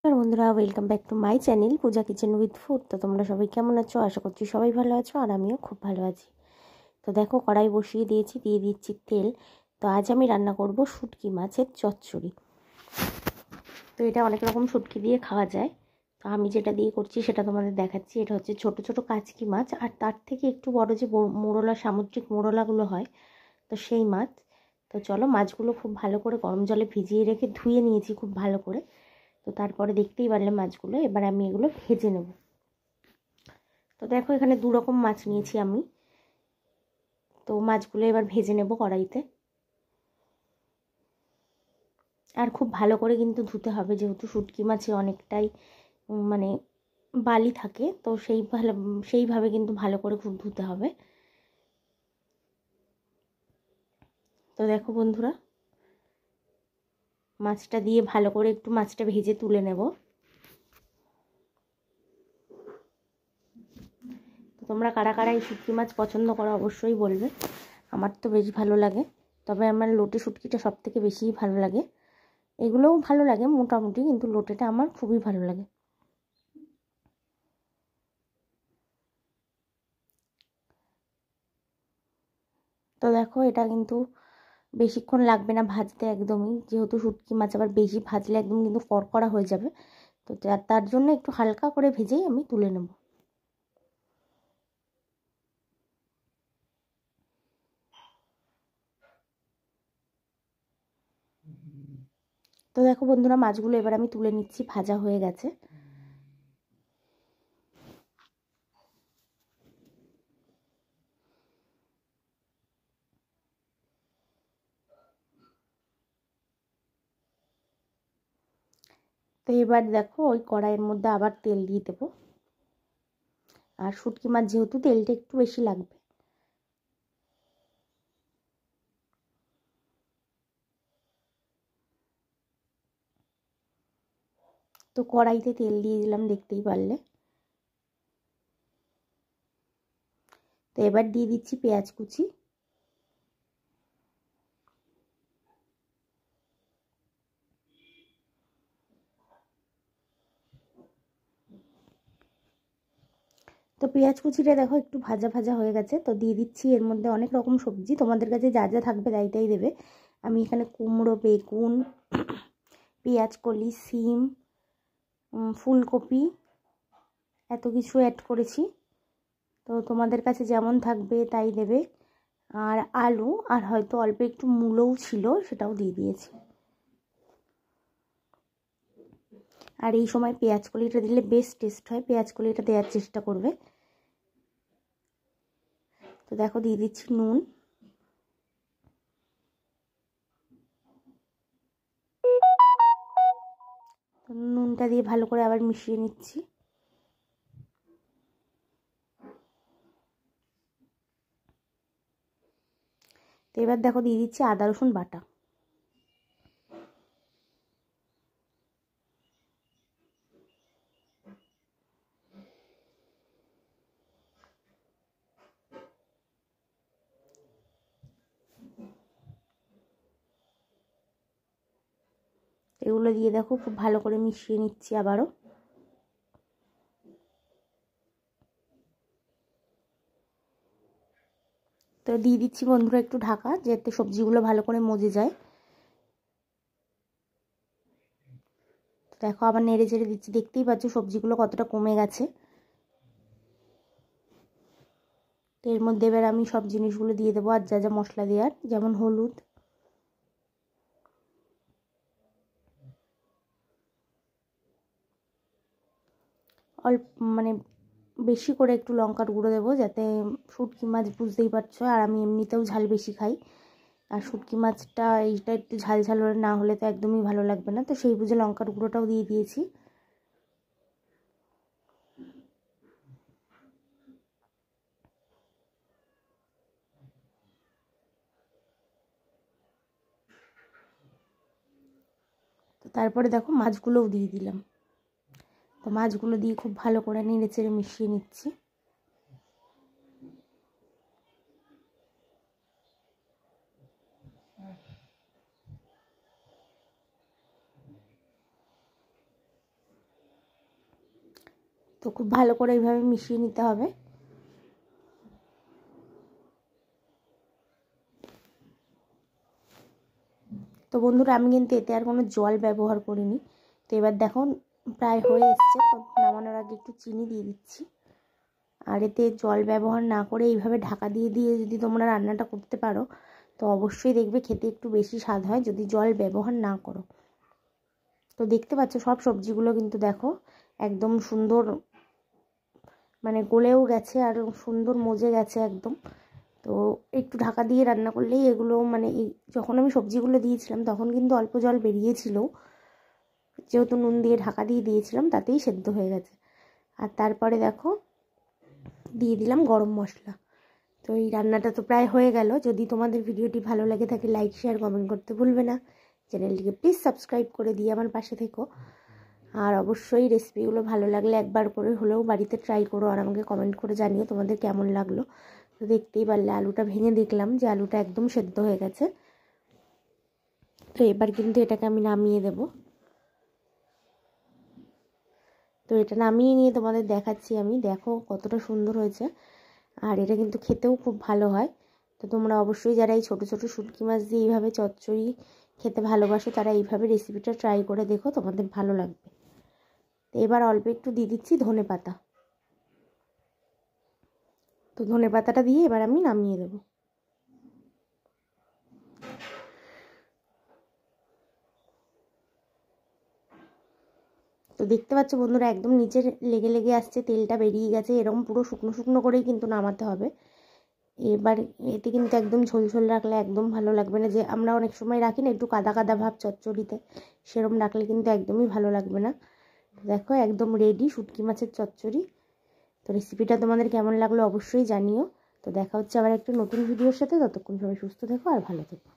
নমস্কার বন্ধুরা, welcome back to my channel Puja kitchen with food. তো তোমরা সবাই কেমন আছো? আশা করছি সবাই ভালো আছো, আর আমিও খুব ভালো আছি। তো দেখো, কড়াই বসিয়ে দিয়েছি, দিয়ে দিচ্ছি তেল। তো আজ আমি রান্না করব শুটকি মাছের চচ্চড়ি। তো এটা অনেক রকম শুটকি দিয়ে খাওয়া যায়, তো আমি যেটা দিয়ে করছি সেটা তোমাদের দেখাচ্ছি। এটা হচ্ছে ছোট ছোট কাচকি মাছ, আর তার থেকে একটু বড় যে মোরলা, সামুদ্রিক মোরলাগুলো হয়, তো সেই মাছ। তো চলো, মাছগুলো খুব ভালো করে গরম জলে ভিজিয়ে রেখে ধুয়ে নিয়েছি খুব ভালো করে। তো তারপরে দেখতেই পারলে মাছগুলো, এবার আমি এগুলো ভেজে নেব। তো দেখো, এখানে দু রকম মাছ নিয়েছি আমি। তো মাছগুলো এবার ভেজে নেব কড়াইতে। আর খুব ভালো করে কিন্তু ধুতে হবে, যেহেতু শুটকি মাছে অনেকটাই মানে বালি থাকে, তো সেইভাবে কিন্তু ভালো করে খুব ধুতে হবে। তো দেখো বন্ধুরা, মাছটা দিয়ে ভালো করে একটু মাছটা ভেজে তুলে নেব। তো তোমরা কারা কারা এই শুটকি মাছ পছন্দ করো অবশ্যই বলবে। আমার তো বেশ ভালো লাগে, তবে আমার লোটে শুটকিটা সব থেকে বেশিই ভালো লাগে। এগুলোও ভালো লাগে মোটামুটি, কিন্তু লোটেটা আমার খুবই ভালো লাগে। তো দেখো, এটা কিন্তু বেশিক্ষণ লাগবে না ভাজতে একদমই, যেহেতু শুটকি মাছ আবার বেশি ভাজলে একদম কিন্তু কড়কড়া হয়ে যাবে। তো তার জন্য একটু হালকা করে ভেজেই আমি তুলে নেব। তো দেখো বন্ধুরা, মাছগুলো এবার আমি তুলে নিচ্ছি, ভাজা হয়ে গেছে। তো এবার দেখো, ওই কড়াইয়ের মধ্যে আবার তেল দিয়ে দেবো। আর শুটকি মাছ যেহেতু, তেলটা একটু বেশি লাগবে। তো কড়াইতে তেল দিয়ে দিলাম, দেখতেই পারলে। তো এবার দিয়ে দিচ্ছি পেঁয়াজ কুচি। তো পেঁয়াজ কুচিটা দেখো একটু ভাজা ভাজা হয়ে গেছে। তো দিয়ে দিচ্ছি এর মধ্যে অনেক রকম সবজি, তোমাদের কাছে যা যা থাকবে তাই তাই দেবে। আমি এখানে কুমড়ো, বেগুন, পেঁয়াজ কলি, সিম, ফুলকপি, এত কিছু অ্যাড করেছি। তো তোমাদের কাছে যেমন থাকবে তাই দেবে। আর আলু, আর হয়তো অল্প একটু মূলোও ছিল, সেটাও দিয়ে দিয়েছি। আর এই সময় পেঁয়াজ কলিটা দিলে বেশ টেস্ট হয়, পেঁয়াজ কলিটা দেওয়ার চেষ্টা করবে। তো দেখো, দিয়ে দিচ্ছি নুন। নুনটা দিয়ে ভালো করে আবার মিশিয়ে নিচ্ছি। তো এবার দেখো, দিয়ে দিচ্ছি আদা রসুন বাটা। এগুলো দিয়ে দেখো খুব ভালো করে মিশিয়ে নিচ্ছি আবারও। তো দিয়ে দিচ্ছি বন্ধুরা একটু ঢাকা, যাতে সবজিগুলো ভালো করে মজে যায়। তো দেখো, আবার নেড়ে চেড়ে দিচ্ছি, দেখতেই পাচ্ছ সবজিগুলো কতটা কমে গেছে। তো এর মধ্যে এবার আমি সব জিনিসগুলো দিয়ে দেবো, আর যা যা মশলা দেওয়ার, যেমন হলুদ, অল্প মানে বেশি করে একটু লঙ্কার গুঁড়ো দেবো, যাতে শুটকি মাছ বুঝতেই পারছো, আর আমি এমনিতেও ঝাল বেশি খাই। আর শুটকি মাছটা এইটা একটু ঝাল ঝাল না হলে তো একদমই ভালো লাগবে না, তো সেই বুঝে লঙ্কার গুঁড়োটাও দিয়ে দিয়েছি। তো তারপরে দেখো, মাছগুলোও দিয়ে দিলাম। তো মাছগুলো দিয়ে খুব ভালো করে নেড়ে চেড়ে মিশিয়ে নিচ্ছি। তো খুব ভালো করে এইভাবে মিশিয়ে নিতে হবে। তো বন্ধুরা আমি কিন্তু এতে আর কোনো জল ব্যবহার করিনি। তো এবার দেখো প্রায় হয়ে এসছে। তো নামানোর আগে একটু চিনি দিয়ে দিচ্ছি। আর এতে জল ব্যবহার না করে এইভাবে ঢাকা দিয়ে দিয়ে যদি তোমরা রান্নাটা করতে পারো তো অবশ্যই দেখবে খেতে একটু বেশি স্বাদ হয়, যদি জল ব্যবহার না করো। তো দেখতে পাচ্ছ সব সবজিগুলো কিন্তু দেখো একদম সুন্দর মানে গলেও গেছে আর সুন্দর মজে গেছে একদম। তো একটু ঢাকা দিয়ে রান্না করলেই এগুলো মানে যখন আমি সবজিগুলো দিয়েছিলাম তখন কিন্তু অল্প জল বেরিয়েছিল, যেহেতু নুন দিয়ে ঢাকা দিয়ে দিয়েছিলাম তাতেই সেদ্ধ হয়ে গেছে। আর তারপরে দেখো দিয়ে দিলাম গরম মশলা। তো এই রান্নাটা তো প্রায় হয়ে গেল। যদি তোমাদের ভিডিওটি ভালো লাগে থাকে লাইক শেয়ার কমেন্ট করতে ভুলবে না। চ্যানেলটিকে প্লিজ সাবস্ক্রাইব করে দিয়ে আমার পাশে থেকো। আর অবশ্যই রেসিপিগুলো ভালো লাগলে একবার করে হলেও বাড়িতে ট্রাই করো আর আমাকে কমেন্ট করে জানিও তোমাদের কেমন লাগলো। তো দেখতেই পারলে আলুটা ভেঙে দেখলাম যে আলুটা একদম সেদ্ধ হয়ে গেছে। তো এবার কিন্তু এটাকে আমি নামিয়ে দেব। তো এটা নামিয়ে নিয়ে তোমাদের দেখাচ্ছি আমি, দেখো কতটা সুন্দর হয়েছে। আর এটা কিন্তু খেতেও খুব ভালো হয়। তো তোমরা অবশ্যই যারা এই ছোটো ছোটো শুটকি মাছ দিয়ে এইভাবে চচ্চড়ি খেতে ভালোবাসো তারা এইভাবে রেসিপিটা ট্রাই করে দেখো, তোমাদের ভালো লাগবে। তো এবার অল্প একটু দিয়ে দিচ্ছি ধনেপাতা। তো ধনেপাতাটা দিয়ে এবার আমি নামিয়ে দেব। তো দেখতে পাচ্ছ বন্ধুরা একদম নিচে লেগে লেগে আসছে, তেলটা বেরিয়ে গেছে, এরকম পুরো শুকনো শুকনো করেই কিন্তু নামাতে হবে। এবার এতে কিন্তু একদম ঝোল ঝোল রাখলে একদম ভালো লাগবে না, যে আমরা অনেক সময় রাখি না একটু কাদা কাদা ভাব চচ্চড়িতে, সেরকম রাখলে কিন্তু একদমই ভালো লাগবে না। দেখো একদম রেডি শুটকি মাছের চচ্চড়ি। তো রেসিপিটা তোমাদের কেমন লাগলো অবশ্যই জানিও। তো দেখা হচ্ছে আবার একটা নতুন ভিডিওর সাথে, ততক্ষণ সবাই সুস্থ থেকো আর ভালো থেকো।